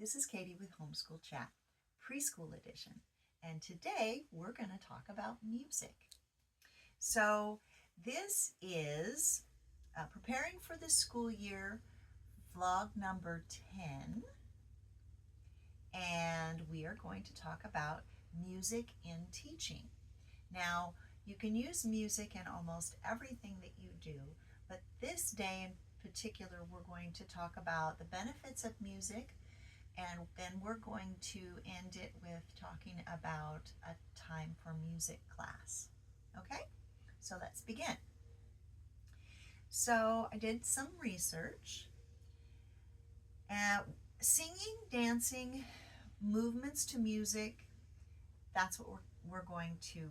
This is Katie with Homeschool Chat, Preschool Edition, and today we're going to talk about music. So, this is preparing for the school year, vlog number 10, and we are going to talk about music in teaching. Now, you can use music in almost everything that you do, but this day in particular, we're going to talk about the benefits of music, and then we're going to end it with talking about a time for music class. Okay, so let's begin. So I did some research. Singing, dancing, movements to music, that's what we're going to,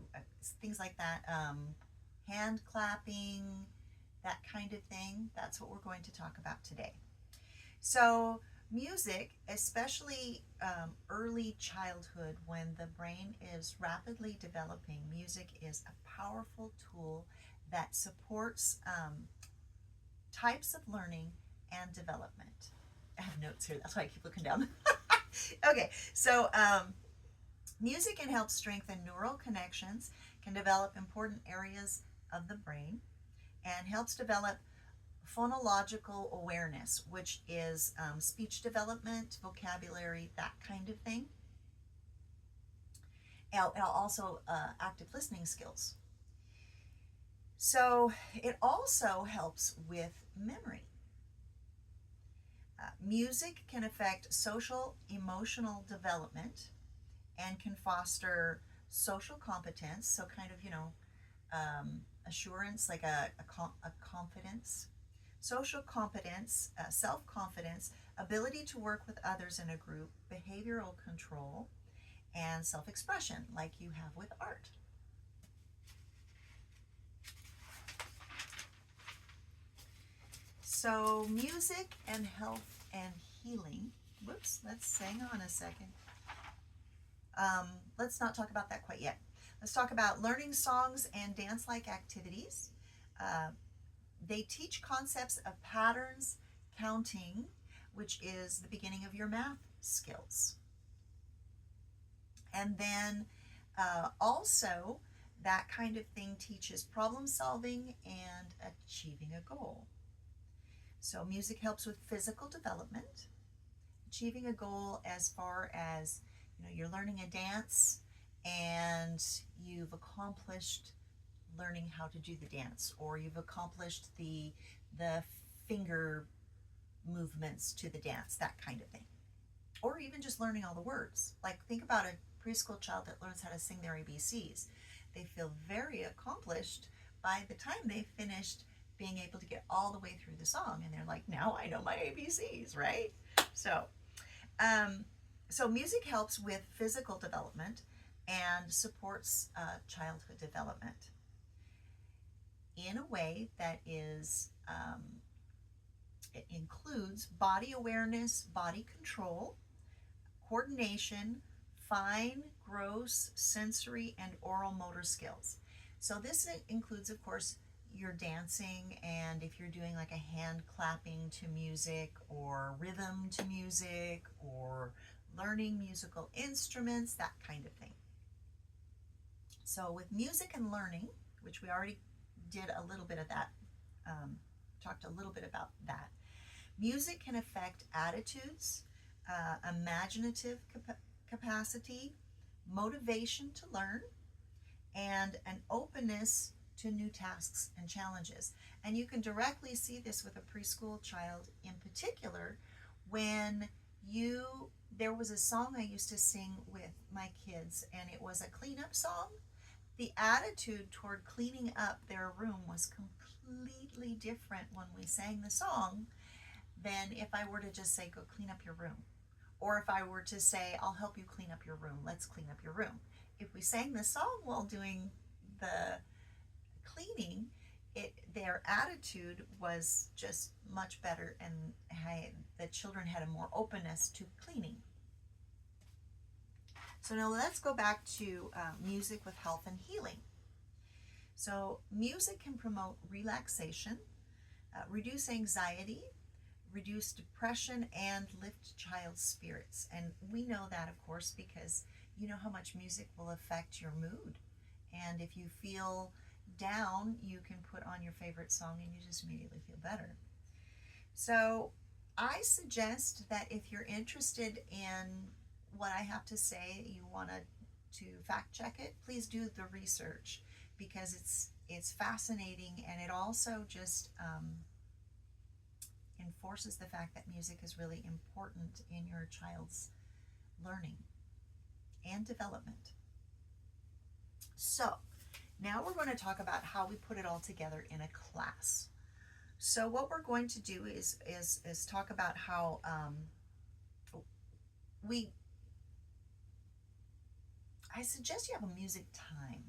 things like that, hand clapping, that kind of thing, that's what we're going to talk about today. So music, especially early childhood when the brain is rapidly developing, music is a powerful tool that supports types of learning and development. I have notes here, that's why I keep looking down. Okay, so music can help strengthen neural connections, can develop important areas of the brain, and helps develop phonological awareness, which is speech development, vocabulary, that kind of thing. And also active listening skills. So it also helps with memory. Music can affect social emotional development and can foster social competence, so kind of, assurance, like a confidence, social competence, self-confidence, ability to work with others in a group, behavioral control, and self-expression, like you have with art. So music and health and healing. Whoops, let's hang on a second. Let's not talk about that quite yet. Let's talk about learning songs and dance-like activities. They teach concepts of patterns, counting, which is the beginning of your math skills. And then also, that kind of thing teaches problem solving and achieving a goal. So music helps with physical development, achieving a goal as far as, you're learning a dance and you've accomplished learning how to do the dance, or you've accomplished the finger movements to the dance, that kind of thing. Or even just learning all the words. Like, think about a preschool child that learns how to sing their ABCs. They feel very accomplished by the time they've finished being able to get all the way through the song, and they're like, now I know my ABCs, right? So music helps with physical development and supports childhood development in a way that is, it includes body awareness, body control, coordination, fine, gross, sensory, and oral motor skills. So this includes, of course, your dancing, and if you're doing like a hand clapping to music, or rhythm to music, or learning musical instruments, that kind of thing. So with music and learning, which we already did a little bit of that, talked a little bit about that, music can affect attitudes, imaginative capacity, motivation to learn, and an openness to new tasks and challenges. And you can directly see this with a preschool child in particular when there was a song I used to sing with my kids, and it was a cleanup song. The attitude toward cleaning up their room was completely different when we sang the song than if I were to just say, go clean up your room. Or if I were to say, I'll help you clean up your room, let's clean up your room. If we sang the song while doing the cleaning, their attitude was just much better, and the children had a more openness to cleaning. So now let's go back to music with health and healing. So music can promote relaxation, reduce anxiety, reduce depression, and lift child spirits. And we know that, of course, because you know how much music will affect your mood. And if you feel down, you can put on your favorite song and you just immediately feel better. So I suggest that if you're interested in what I have to say, you want to fact check it, please do the research, because it's fascinating, and it also just enforces the fact that music is really important in your child's learning and development. So now we're going to talk about how we put it all together in a class. So what we're going to do is talk about how I suggest you have a music time.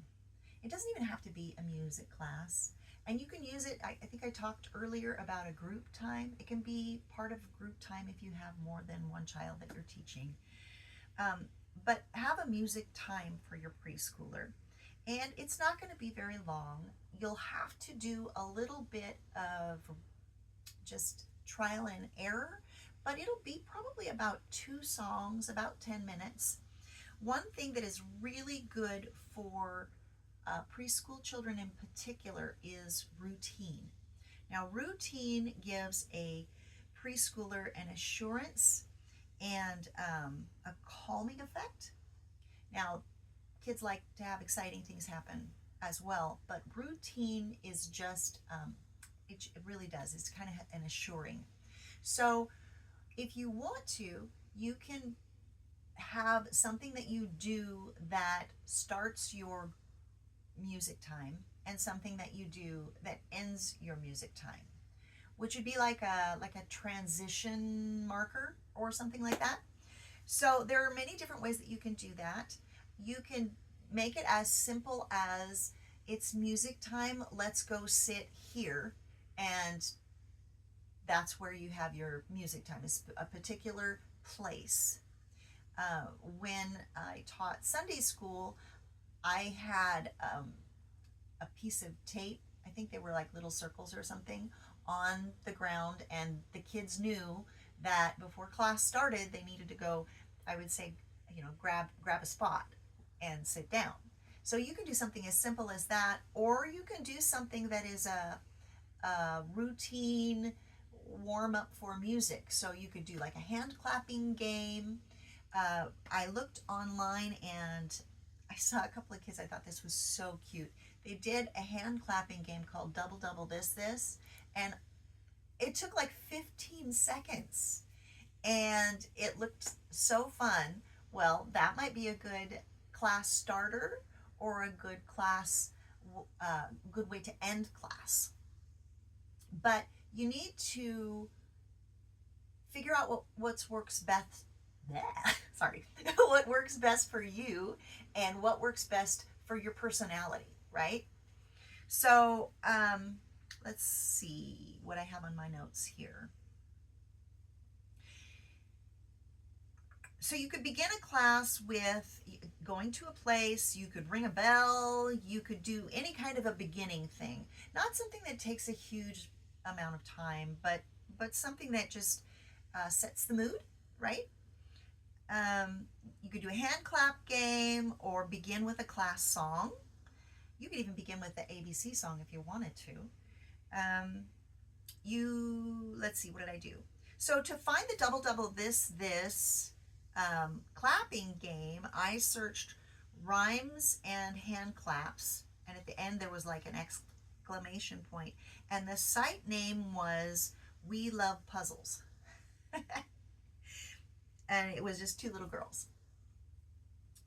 It doesn't even have to be a music class. And you can use it, I think I talked earlier about a group time. It can be part of group time if you have more than one child that you're teaching. But have a music time for your preschooler. And it's not going to be very long. You'll have to do a little bit of just trial and error, but it'll be probably about 2 songs, about 10 minutes. One thing that is really good for preschool children in particular is routine. Now, routine gives a preschooler an assurance and a calming effect. Now, kids like to have exciting things happen as well, but routine is just, it really does. It's kind of an assuring. So if you want to, you can have something that you do that starts your music time and something that you do that ends your music time, which would be like a transition marker or something like that. So there are many different ways that you can do that. You can make it as simple as, it's music time, let's go sit here, and that's where you have your music time, is a particular place. When I taught Sunday school, I had a piece of tape, I think they were like little circles or something, on the ground, and the kids knew that before class started they needed to go, I would say, grab a spot and sit down. So you can do something as simple as that, or you can do something that is a routine warm up for music. So you could do like a hand clapping game. I looked online and I saw a couple of kids, I thought this was so cute. They did a hand clapping game called Double Double This, and it took like 15 seconds and it looked so fun. Well, that might be a good class starter or a good class, good way to end class. But you need to figure out what works best. Sorry, what works best for you and what works best for your personality, right? So let's see what I have on my notes here. So you could begin a class with going to a place, you could ring a bell, you could do any kind of a beginning thing. Not something that takes a huge amount of time, but something that just sets the mood, right? You could do a hand clap game or begin with a class song. You could even begin with the ABC song if you wanted to. Let's see, what did I do? So to find the Double Double This clapping game, I searched rhymes and hand claps, and at the end there was like an exclamation point, and the site name was We Love Puzzles. And it was just 2 little girls.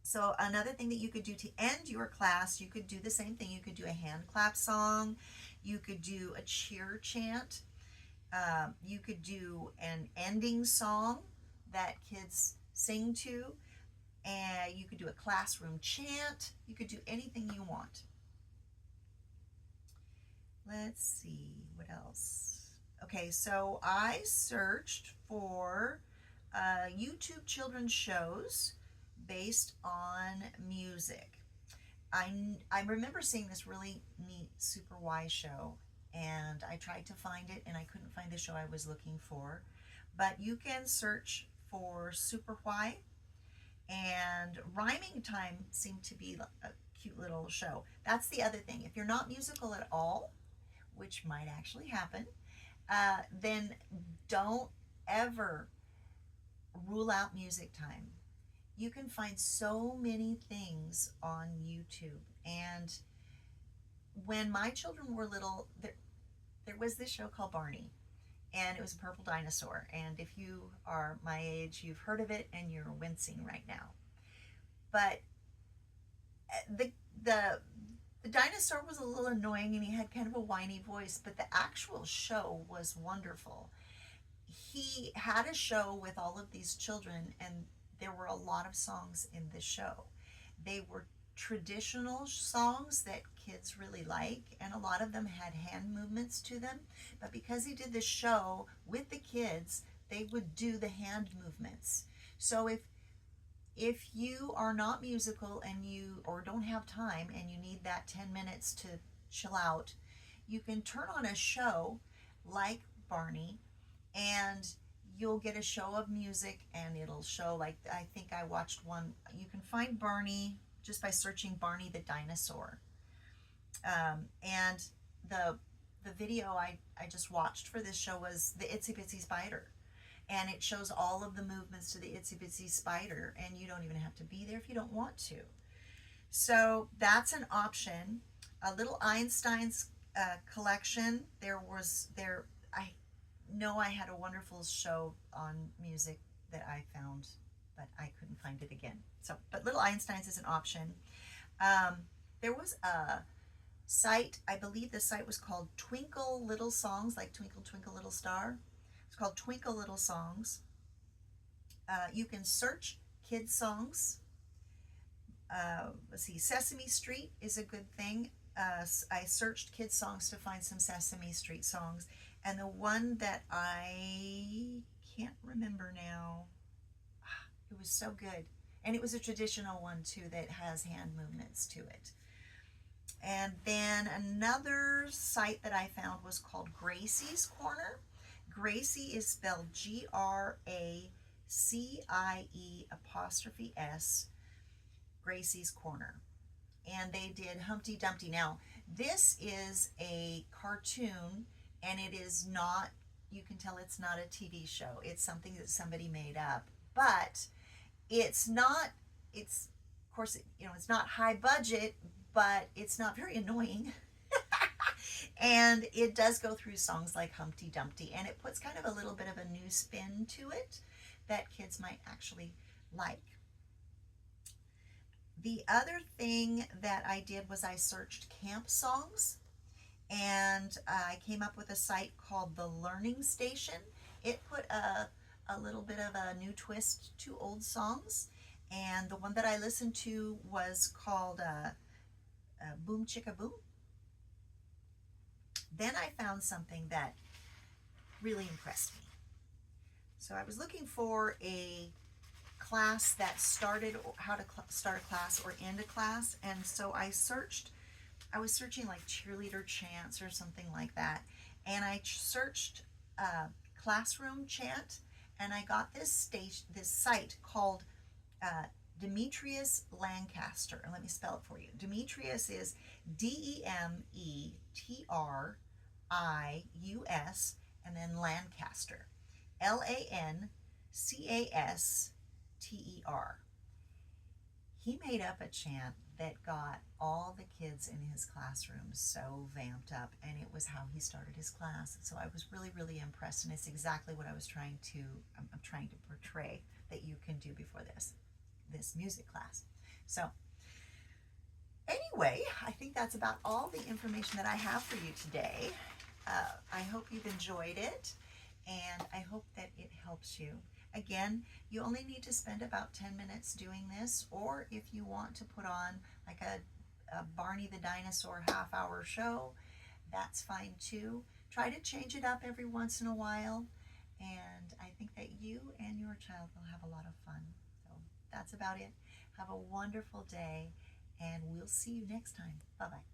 So another thing that you could do to end your class, you could do the same thing. You could do a hand clap song. You could do a cheer chant. You could do an ending song that kids sing to. And you could do a classroom chant. You could do anything you want. Let's see, what else? Okay, so I searched for YouTube children's shows based on music. I remember seeing this really neat Super Y show, and I tried to find it and I couldn't find the show I was looking for. But you can search for Super Why, and Rhyming Time seemed to be a cute little show. That's the other thing. If you're not musical at all, which might actually happen, then don't ever rule out music time. You can find so many things on YouTube. And when my children were little, there was this show called Barney, and it was a purple dinosaur. And if you are my age, you've heard of it and you're wincing right now. But the dinosaur was a little annoying and he had kind of a whiny voice, but the actual show was wonderful. He had a show with all of these children, and there were a lot of songs in the show. They were traditional songs that kids really like, and a lot of them had hand movements to them. But because he did the show with the kids, they would do the hand movements. So if you are not musical and you or don't have time and you need that 10 minutes to chill out, you can turn on a show like Barney, and you'll get a show of music, and it'll show, like, I think I watched one. You can find Barney just by searching Barney the dinosaur. And the video I just watched for this show was the Itsy Bitsy Spider. And it shows all of the movements to the Itsy Bitsy Spider, and you don't even have to be there if you don't want to. So that's an option. A Little Einstein's collection. I know I had a wonderful show on music that I found, but I couldn't find it again. So, but Little Einstein's is an option. There was a site, I believe the site was called Twinkle Little Songs, like Twinkle Twinkle Little Star. It's called Twinkle Little Songs. You can search kids songs. Let's see, Sesame Street is a good thing. I searched kids songs to find some Sesame Street songs, and the one that I can't remember now, it was so good. And it was a traditional one too that has hand movements to it. And then another site that I found was called Gracie's Corner. Gracie is spelled GRACIE''S, Gracie's Corner. And they did Humpty Dumpty. Now, this is a cartoon, and it is not, you can tell it's not a TV show. It's something that somebody made up. But it's not, it's, of course, it's not high budget, but it's not very annoying. And it does go through songs like Humpty Dumpty, and it puts kind of a little bit of a new spin to it that kids might actually like. The other thing that I did was I searched camp songs, and I came up with a site called The Learning Station. It put a little bit of a new twist to old songs, and the one that I listened to was called Boom Chicka Boom. Then I found something that really impressed me. So I was looking for a class that started, how to start a class or end a class, and so I was searching like cheerleader chants or something like that, and I searched classroom chant, and I got this site called Demetrius Lancaster. And let me spell it for you. Demetrius is DEMETRIUS, and then Lancaster, LANCASTER. He made up a chant that got all the kids in his classroom so vamped up, and it was how he started his class. So I was really, really impressed, and it's exactly what I'm trying to portray that you can do before this music class. So anyway, I think that's about all the information that I have for you today. I hope you've enjoyed it, and I hope that it helps you. Again, you only need to spend about 10 minutes doing this, or if you want to put on like a Barney the Dinosaur half-hour show, that's fine too. Try to change it up every once in a while, and I think that you and your child will have a lot of fun. So that's about it. Have a wonderful day, and we'll see you next time. Bye-bye.